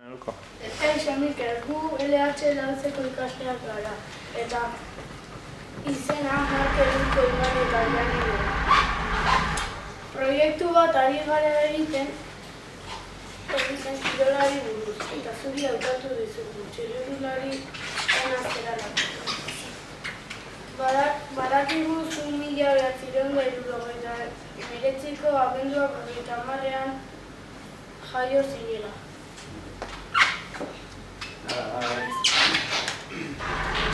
Kaixo Mikel, gu LH Lautzeko ikasleak gara, eta izena marketinko igande taldean dugu. Proiektu bat ari gara egiten kirolari buruz, eta zuri hautatu dizugu, txirrindulari ona zerala. Badakigu zu 1979ko abenduak 30ean jaio zinela.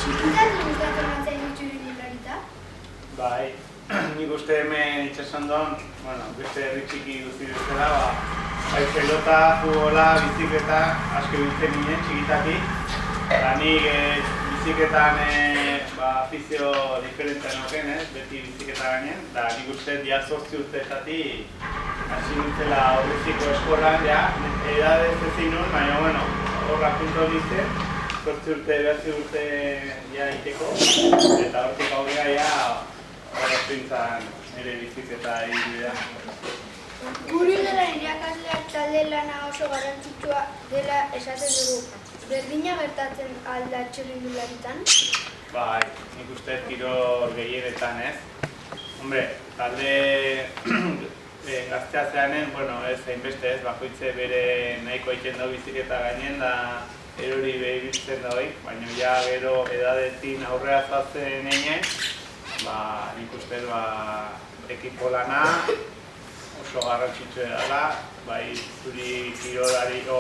Txikitak gustatzen batzen txirrindularitza? Bai, nik uste hemen itxasondoan, beste herri txiki guzti bezala, bai pelota, futbola, bizikleta, asko biltzen ginen txikitatik. Eta nik bizikletan afizio diferentea noken, beti bizikleta gainen. Eta nik uste 8 urteetatik hasi nintzela aurreziko eskolan, edadez ezin nuen, baina horra punto nintzen, 8 urte, 9 urte iteko, eta hortik aurrera horra zintzen nire bizikleta egidea. Txirrindulari irakasleak talde lana oso garrantzitsua dela esaten dugu. Berdina gertatzen al da txirrindularitzan? Bai, nik uste kirol gehienetan ez. Hombre, talde gaztea zeanen, ez hainbeste ez, bakoitze bere nahiko egiten du bizikleta gainen da erori behibiltzen da hori, baina ja gero edadetin aurrera zazen egin, nik uste ekipo lana oso garrantzitsua dela, bai zuri kirolariko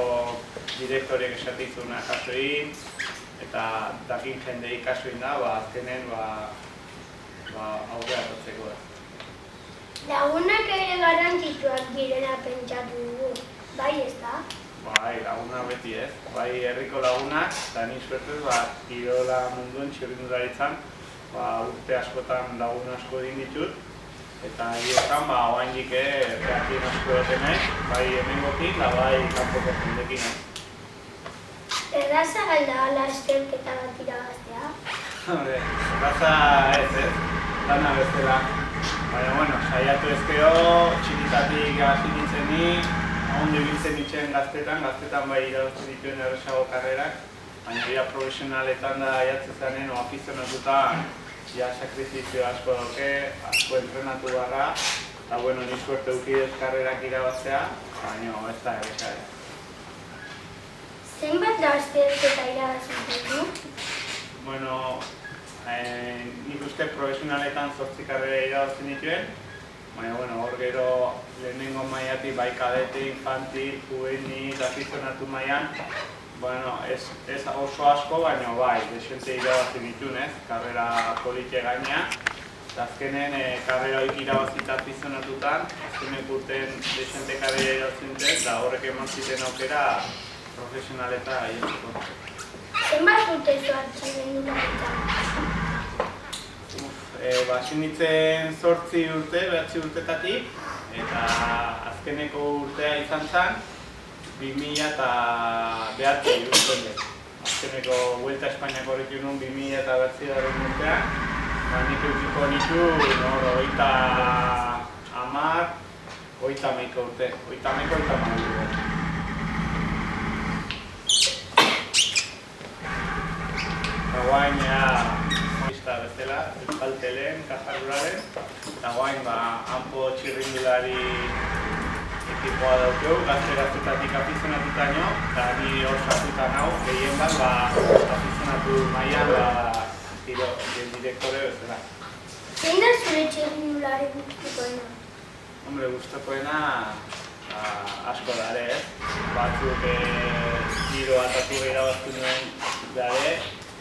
direktoriek esatizuna kaso egin, eta dakin jendei kaso egin da, azkenen aurrera zatzeko da. Lagunak ere garrantzitsuak direla pentsatu dugu, bai ez da? Bai, lagunak beti ez. Bai, herriko lagunak, eta ni suertez, kirola munduen txirrindularitzan, urte askotan lagun asko egin ditut. Eta egietan, oaindik reakin asko dutenek, bai hemengotik, da bai kanpoko jendekin. Erraza galda ala eskerketa bat irabaztea? Erraza ez, dana bestela. Baina, saiatu ezkero, txikitatik hasi nintzen ni, ondo ibiltzen nintzen gaztetan bai irabazten dituen erresago karrerak, baina ja profesionaletan da jatzen zanen, afizionatuta, ja sakrifizio asko dauke, asko entrenatu gara, eta ni suerte dukidez karrerak irabaztea, baina ez da erresa ez. Zenbat da azterketa irabazten dugu? Nik uste profesionaletan 8 karrera irabazten dituen, baina hor gero lehenengo mailatik bai kadete, infantil, juvenil, afizionatu mailan, ez oso asko, baina bai, desente irabazten dituen ez, karrera politia gaina. Eta azkenen karrera horik irabazita afizionatutan, azkenek urten desente karrera irabazten duten, eta horrek eman ziten aukera profesionaleta aientzeko. Zenbat urte zoan txirrindularitzan? Hasi nintzen 8 urte, 9 urtetatik, eta azkeneko urtea izan zen 2009 urtean. Azkeneko Vuelta a Espainiako horrekin nuen 2009 urtean, nik eukiko nitu 30 urte. Eta guain moista bezala, Euskaltelen, Kajaruraren, eta guain hanpo txirrindulari ekipoa daukeu, gazte-gaztetatik afizionatuta nio, eta ni hor sartuta nau, gehien bat afizionatu mailan direktore bezala. Zein da zure txirrindulari gustukoena? Hombre, gustukoena asko dare, batzuk giro atatu irabaztu nuen dare,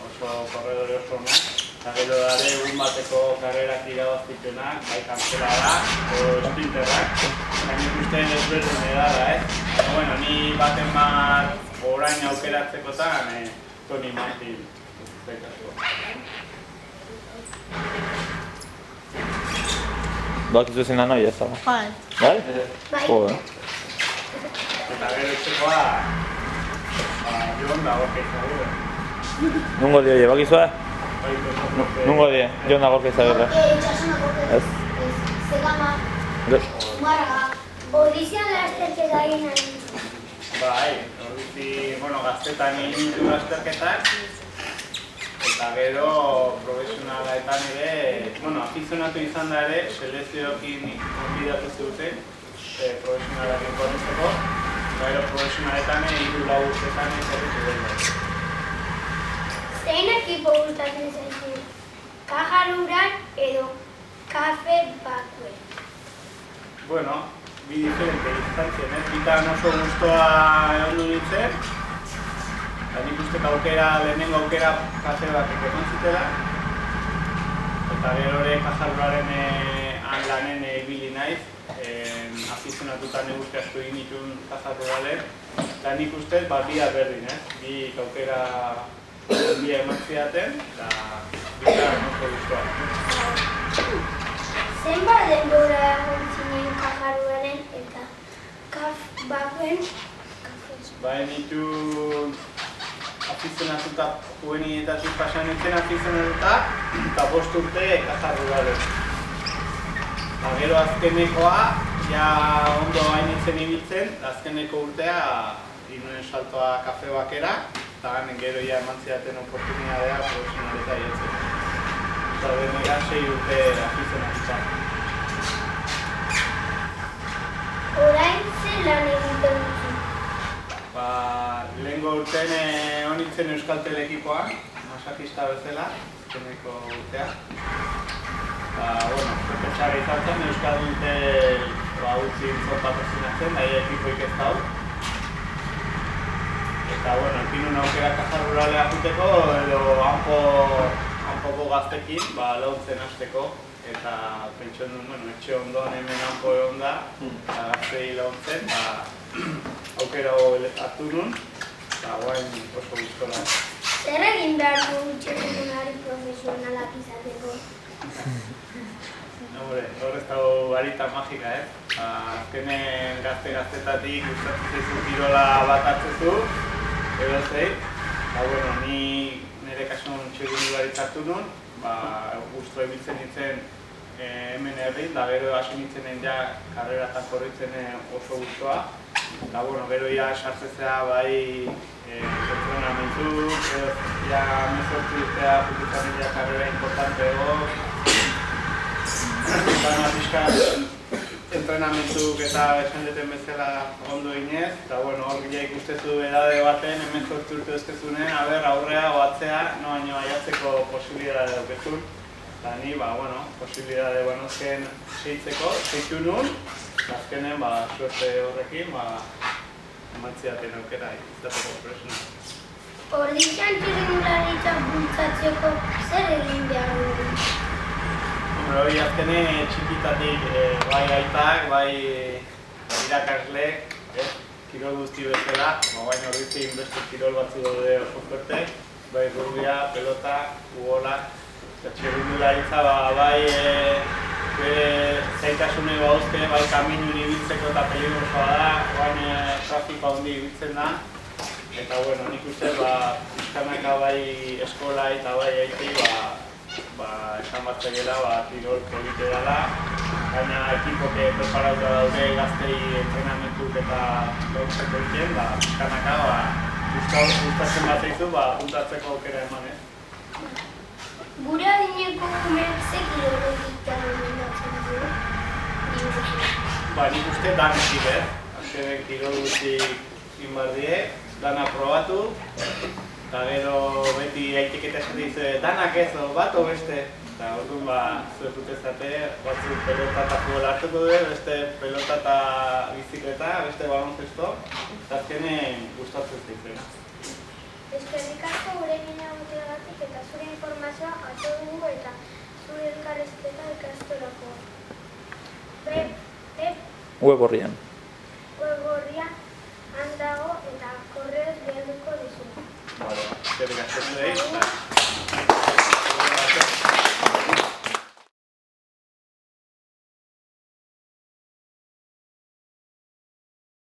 oso korredore oso honak, eta gero dare egun bateko karrerak irabaztituenak, bai kanzelada, o sprinterrak, baina ikusten ezberdin edala, baina ni baten bat orain aukeratzekotan, Toni Martin zekasko. Bakizu zena nahi ez da? Bai. Bai? Bai. Eta gero etxekoa, Jon da gorka izagure. Nungo die, bakizua? Nungo die, Jon da gorka izagure. Itxasonako ez. Zegama, Marga, Odizian lasterketa egin nahi. Bai, orduzi, gaztetan egin ditu lasterketak, eta gero profesionaletan ere, afizionatu izan da ere, selezioekin konbidatu zuten, profesionalekin korrezeko, gero profesionaletan hiru lau urtetan ezerritu dut. Zein ekipo gustatzen zaizu? Caja Rural edo Kafe Bakue? Bueno, bi diferente izan zen, bitan oso gustoa egon du nintzen, eta nik uste lehenengo aukera kafe batek egon zitela, eta gero ere Caja Ruralen lanen ibili naiz, afizionatutan eguzki asko egin ditun Caja Ruralen, eta nik uste bia berdin, bi aukera bia eman zidaten, eta bitan oso gustoa. Zenbat denbora egon zinen Caja Ruralen eta Kafe Bakuen? Nitu afizionatuta juveniletatik pasan nintzen afizionatuta eta 5 urte Caja Ruralen. Gero azkenekoa, ondo hain nintzen ibiltzen, azkeneko urtea inuen saltoa Kafe Bakera, eta gero eman zidaten oportunidadea profesionaleta jetzen. Eta denera 6 urte afizionatuta. Orain zer lan egiten duzu? Lehengo urtean honitzen Euskaltel ekipoan, masajista bezala, azkeneko urtea. Profetxara izan zen, Euskaltel utzi intzon patrozinatzen, nahi ekipoik ez dau. Eta, ekin aukera Caja Ruralea juteko, edo hanpoko gaztekin, launtzen hasteko. Eta pentsioen duen, etxe ondoan hemen hanpo egon da, eta gaztei launtzen, aukera hartu nun, eta guain oso guztora. Zer egin behar du txirrindulari profesionalak izateko? Hor ez dago varita magika, azkenen gaztetatik gustatzen zaizu kirola bat hartzezu, edo zein. Eta, ni nire kasuan txirrindulari hartu nun, guztu ebiltzen nintzen hemen herrin, da gero hasi nintzenen karreratan korritzen oso guztua. Eta gero sartzezea bai entrenamentu, mezortzi urtea pututzen karrera importante egon. Eta pixka entrenamentuk eta esan duten bezala ondo inez, eta hor ikustezu edade baten, hemen 8 urte ezkezunen, aurrea o atzea, baino aiatzeko posibilidade daukezun. Eta ni, posibilidade banozken seitu nun, azkenen, suerte horrekin, emantziaten aukera izateko presuna. Ordizan txirrindularitzak bultzatzeko zer egin behar dugu? Hori azkene txikitatik bai aitak, bai irakaslek, kirol guzti bezala, baina horrekin beste kirol batzu daude oso fuerte, bai rugbia, pelota, futbola, eta txirrindularitza bai zaitasune bauzke, bai kaminun ibiltzeko eta peligrosoa da, baina trafikoa handi ibiltzen da, eta nik uste pixkanaka bai eskola eta bai aiti esan batzegela kirol polite dela, baina ekipoke preparauta daude gaztei entrenamentuk eta gauzeko egiten, pixkanaka gustatzen bat eizu, puntatzeko aukera eman, Gure adineko umeak ze kirol egitea gomendatzen du? Nik uste danetik, azkenen kirol guzti egin behar die, dana probatu, eta gero beti aitiketa esan dizu, danak ez, bat o beste. Eta orduan zuek utezate, batzuk pelota eta futbola hartuko du, beste pelota eta bizikleta, beste baloncesto, eta azkenen gustatzen zaitzen. Eskerrik asko gurekin egoteagatik eta zure informazioa atzo dugu eta zure elkarrizketa ikastolako. Web horrian. Web horrian handago eta korreoz beharduko dizu. Eskerrik asko zuei.